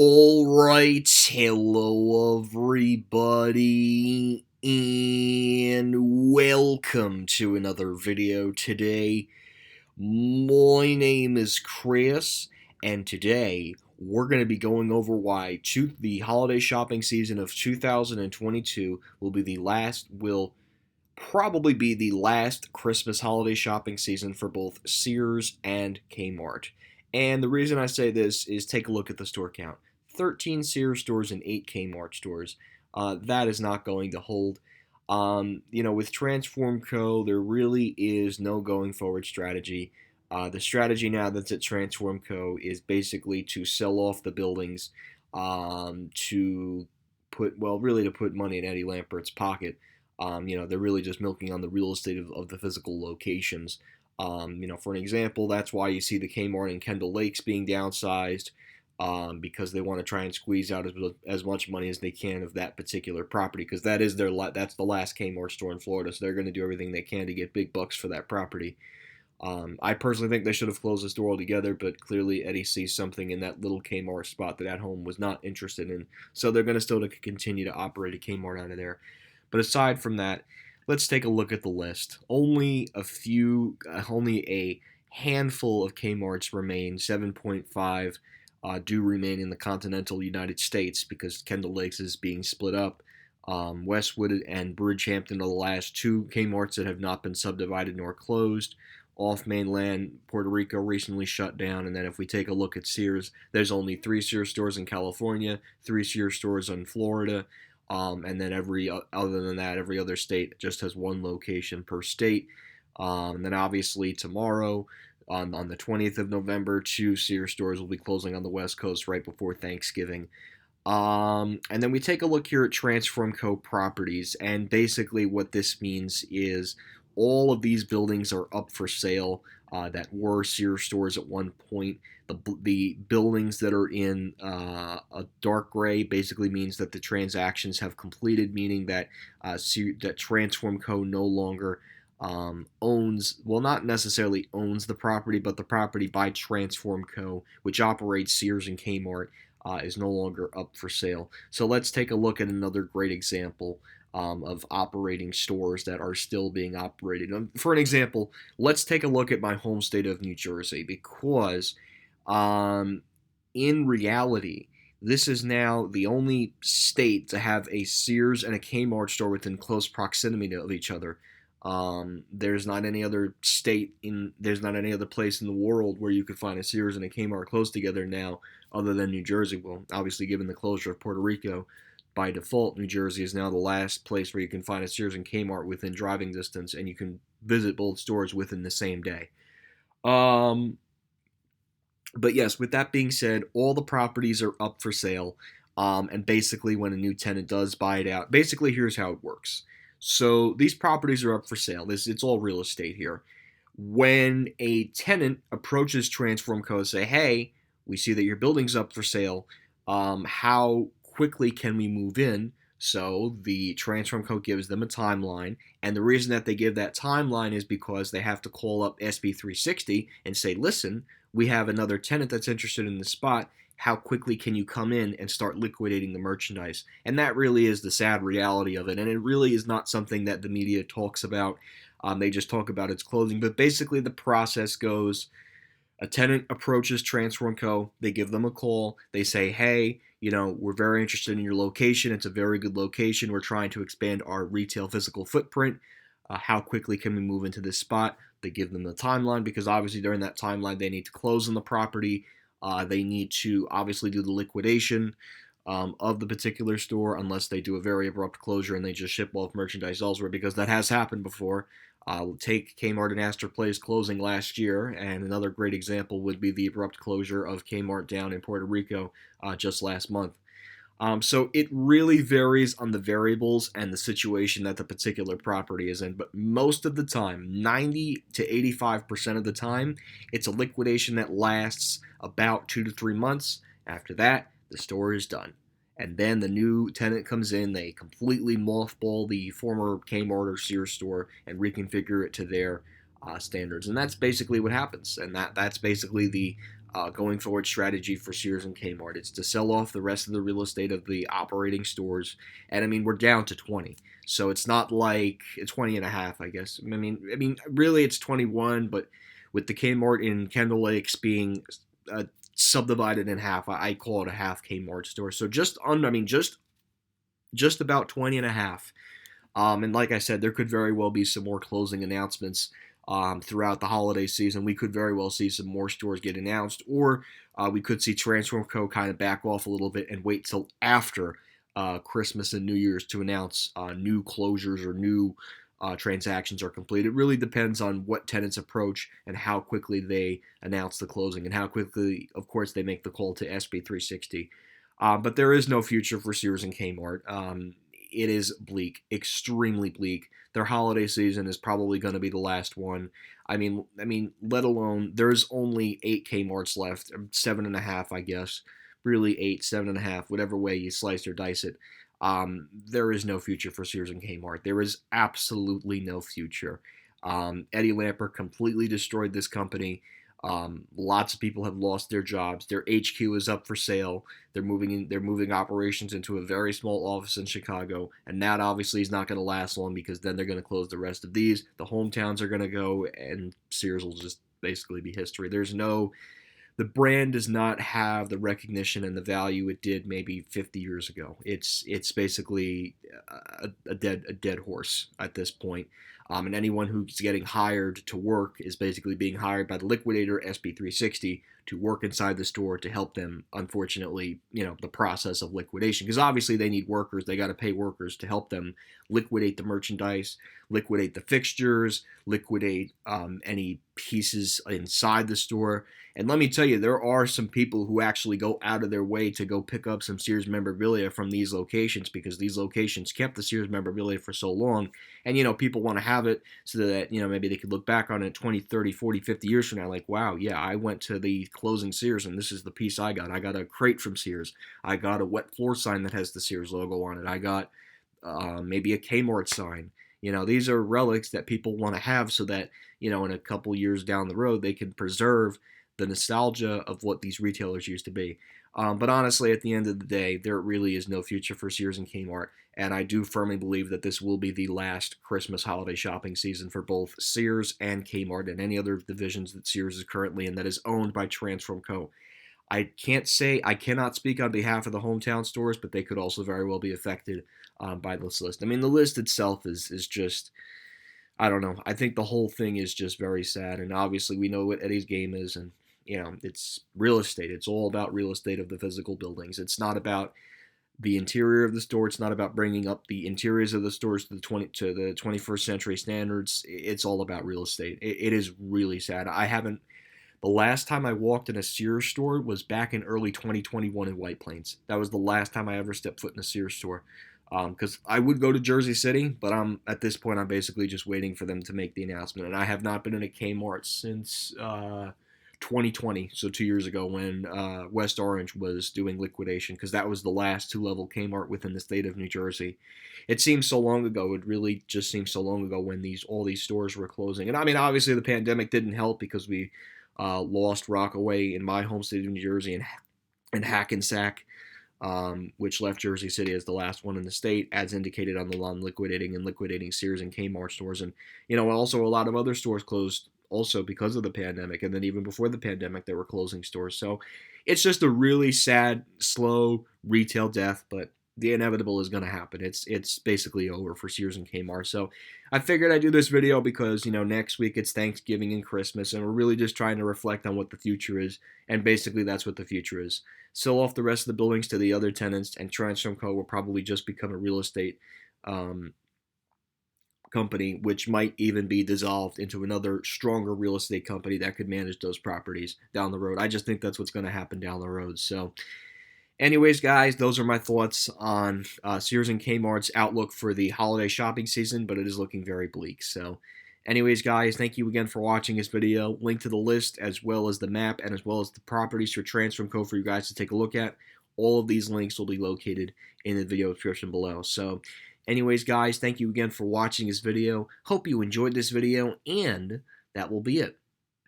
Alright, hello everybody, and welcome to another video today. My name is Chris, and today we're going to be going over why the holiday shopping season of 2022 will probably be the last Christmas holiday shopping season for both Sears and Kmart. And the reason I say this is take a look at the store count. 13 Sears stores and 8 Kmart stores. That is not going to hold. With Transform Co., there really is no going forward strategy. The strategy now that's at Transform Co. is basically to sell off the buildings to put money in Eddie Lampert's pocket. They're really just milking on the real estate of the physical locations. For an example, that's why you see the Kmart and Kendall Lakes being downsized, because they want to try and squeeze out as much money as they can of that particular property, because that's the last Kmart store in Florida, so they're going to do everything they can to get big bucks for that property. I personally think they should have closed the store altogether, but clearly Eddie sees something in that little Kmart spot that at home was not interested in, so they're going to still continue to operate a Kmart out of there. But aside from that, let's take a look at the list. Only a handful of Kmarts remain. 7.5 do remain in the continental United States because Kendall Lakes is being split up. Westwood and Bridgehampton are the last two Kmarts that have not been subdivided nor closed. Off mainland Puerto Rico recently shut down. And then if we take a look at Sears, there's only 3 Sears stores in California, 3 Sears stores in Florida. And then other than that, every other state just has 1 location per state. And then obviously tomorrow, on the 20th of November, 2 Sears stores will be closing on the West Coast right before Thanksgiving. And then we take a look here at Transform Co. properties, and basically what this means is all of these buildings are up for sale that were Sears stores at one point. The buildings that are in a dark gray basically means that the transactions have completed, meaning that that Transform Co. no longer not necessarily owns the property, but the property by Transform Co., which operates Sears and Kmart, is no longer up for sale. So let's take a look at another great example of operating stores that are still being operated. For an example, let's take a look at my home state of New Jersey, because in reality, this is now the only state to have a Sears and a Kmart store within close proximity of each other. There's not any other place in the world where you could find a Sears and a Kmart close together now, other than New Jersey. Well, obviously, given the closure of Puerto Rico, by default, New Jersey is now the last place where you can find a Sears and Kmart within driving distance, and you can visit both stores within the same day. But yes, with that being said, all the properties are up for sale, and basically when a new tenant does buy it out, basically here's how it works. So these properties are up for sale. It's all real estate here. When a tenant approaches Transform Co. and say, hey, we see that your building's up for sale, how quickly can we move in? So the Transform Co. gives them a timeline, and the reason that they give that timeline is because they have to call up SB 360 and say, listen, we have another tenant that's interested in the spot. How quickly can you come in and start liquidating the merchandise? And that really is the sad reality of it, and it really is not something that the media talks about. They just talk about its closing, but basically the process goes: a tenant approaches Transform Co. They give them a call. They say, hey, we're very interested in your location. It's a very good location. We're trying to expand our retail physical footprint. How quickly can we move into this spot? They give them the timeline, because obviously during that timeline they need to close on the property. They need to obviously do the liquidation of the particular store, unless they do a very abrupt closure and they just ship off merchandise elsewhere, because that has happened before. Take Kmart and Astor Place closing last year, and another great example would be the abrupt closure of Kmart down in Puerto Rico just last month. So it really varies on the variables and the situation that the particular property is in, but most of the time, 90 to 85% of the time, it's a liquidation that lasts about 2 to 3 months. After that, the store is done. And then the new tenant comes in, they completely mothball the former Kmart or Sears store and reconfigure it to their standards. And that's basically what happens. And that's basically the going forward strategy for Sears and Kmart. It's to sell off the rest of the real estate of the operating stores. And I mean, we're down to 20. So it's not like it's 20 and a half, I guess. I mean, really it's 21, but with the Kmart in Kendall Lakes being subdivided in half, I call it a half Kmart store. So just about 20 and a half. And like I said, there could very well be some more closing announcements throughout the holiday season. We could very well see some more stores get announced, or we could see Transform Co. kind of back off a little bit and wait till after Christmas and New Year's to announce new closures or new transactions are complete. It really depends on what tenants approach and how quickly they announce the closing and how quickly, of course, they make the call to SB 360. But there is no future for Sears and Kmart. It is bleak, extremely bleak. Their holiday season is probably going to be the last one. I mean, let alone there's only 8 Kmart's left, 7.5, I guess. Really 8, 7.5, whatever way you slice or dice it. There is no future for Sears and Kmart. There is absolutely no future. Eddie Lampert completely destroyed this company. Lots of people have lost their jobs. Their HQ is up for sale. They're moving operations into a very small office in Chicago, and that obviously is not going to last long because then they're going to close the rest of these. The hometowns are going to go, and Sears will just basically be history. The brand does not have the recognition and the value it did maybe 50 years ago. It's basically a dead horse at this point. And anyone who's getting hired to work is basically being hired by the liquidator, SB360, to work inside the store to help them, unfortunately, the process of liquidation. Because obviously they need workers. They got to pay workers to help them liquidate the merchandise, liquidate the fixtures, liquidate any pieces inside the store. And let me tell you, there are some people who actually go out of their way to go pick up some Sears memorabilia from these locations because these locations kept the Sears memorabilia for so long. And, people want to have it so that, maybe they could look back on it 20, 30, 40, 50 years from now like, wow, yeah, I went to the closing Sears and this is the piece I got. I got a crate from Sears. I got a wet floor sign that has the Sears logo on it. I got maybe a Kmart sign. These are relics that people want to have so that, in a couple years down the road, they can preserve the nostalgia of what these retailers used to be. But honestly, at the end of the day, there really is no future for Sears and Kmart, and I do firmly believe that this will be the last Christmas holiday shopping season for both Sears and Kmart and any other divisions that Sears is currently in that is owned by Transform Co. I cannot speak on behalf of the hometown stores, but they could also very well be affected by this list. I mean, the list itself is just, I don't know. I think the whole thing is just very sad, and obviously we know what Eddie's game is, and it's real estate. It's all about real estate of the physical buildings. It's not about the interior of the store. It's not about bringing up the interiors of the stores to the 21st century standards. It's all about real estate. It is really sad. The last time I walked in a Sears store was back in early 2021 in White Plains. That was the last time I ever stepped foot in a Sears store. Because I would go to Jersey City, but at this point I'm basically just waiting for them to make the announcement. And I have not been in a Kmart since 2020, so 2 years ago when West Orange was doing liquidation, because that was the last two-level Kmart within the state of New Jersey. It seems so long ago. It really just seems so long ago when all these stores were closing. And I mean, obviously the pandemic didn't help because we lost Rockaway in my home state of New Jersey and Hackensack, which left Jersey City as the last one in the state, as indicated on the lawn liquidating Sears and Kmart stores. And, also a lot of other stores closed also because of the pandemic. And then even before the pandemic, there were closing stores. So it's just a really sad, slow retail death, but the inevitable is going to happen. It's basically over for Sears and Kmart. So I figured I'd do this video because, next week it's Thanksgiving and Christmas, and we're really just trying to reflect on what the future is. And basically that's what the future is. Sell off the rest of the buildings to the other tenants, and Transform Co. will probably just become a real estate company, which might even be dissolved into another stronger real estate company that could manage those properties down the road. I just think that's what's going to happen down the road. So anyways, guys, those are my thoughts on Sears and Kmart's outlook for the holiday shopping season, but it is looking very bleak. So anyways, guys, thank you again for watching this video. Link to the list as well as the map and as well as the properties for Transform Co. for you guys to take a look at. All of these links will be located in the video description below. So anyways, guys, thank you again for watching this video. Hope you enjoyed this video, and that will be it.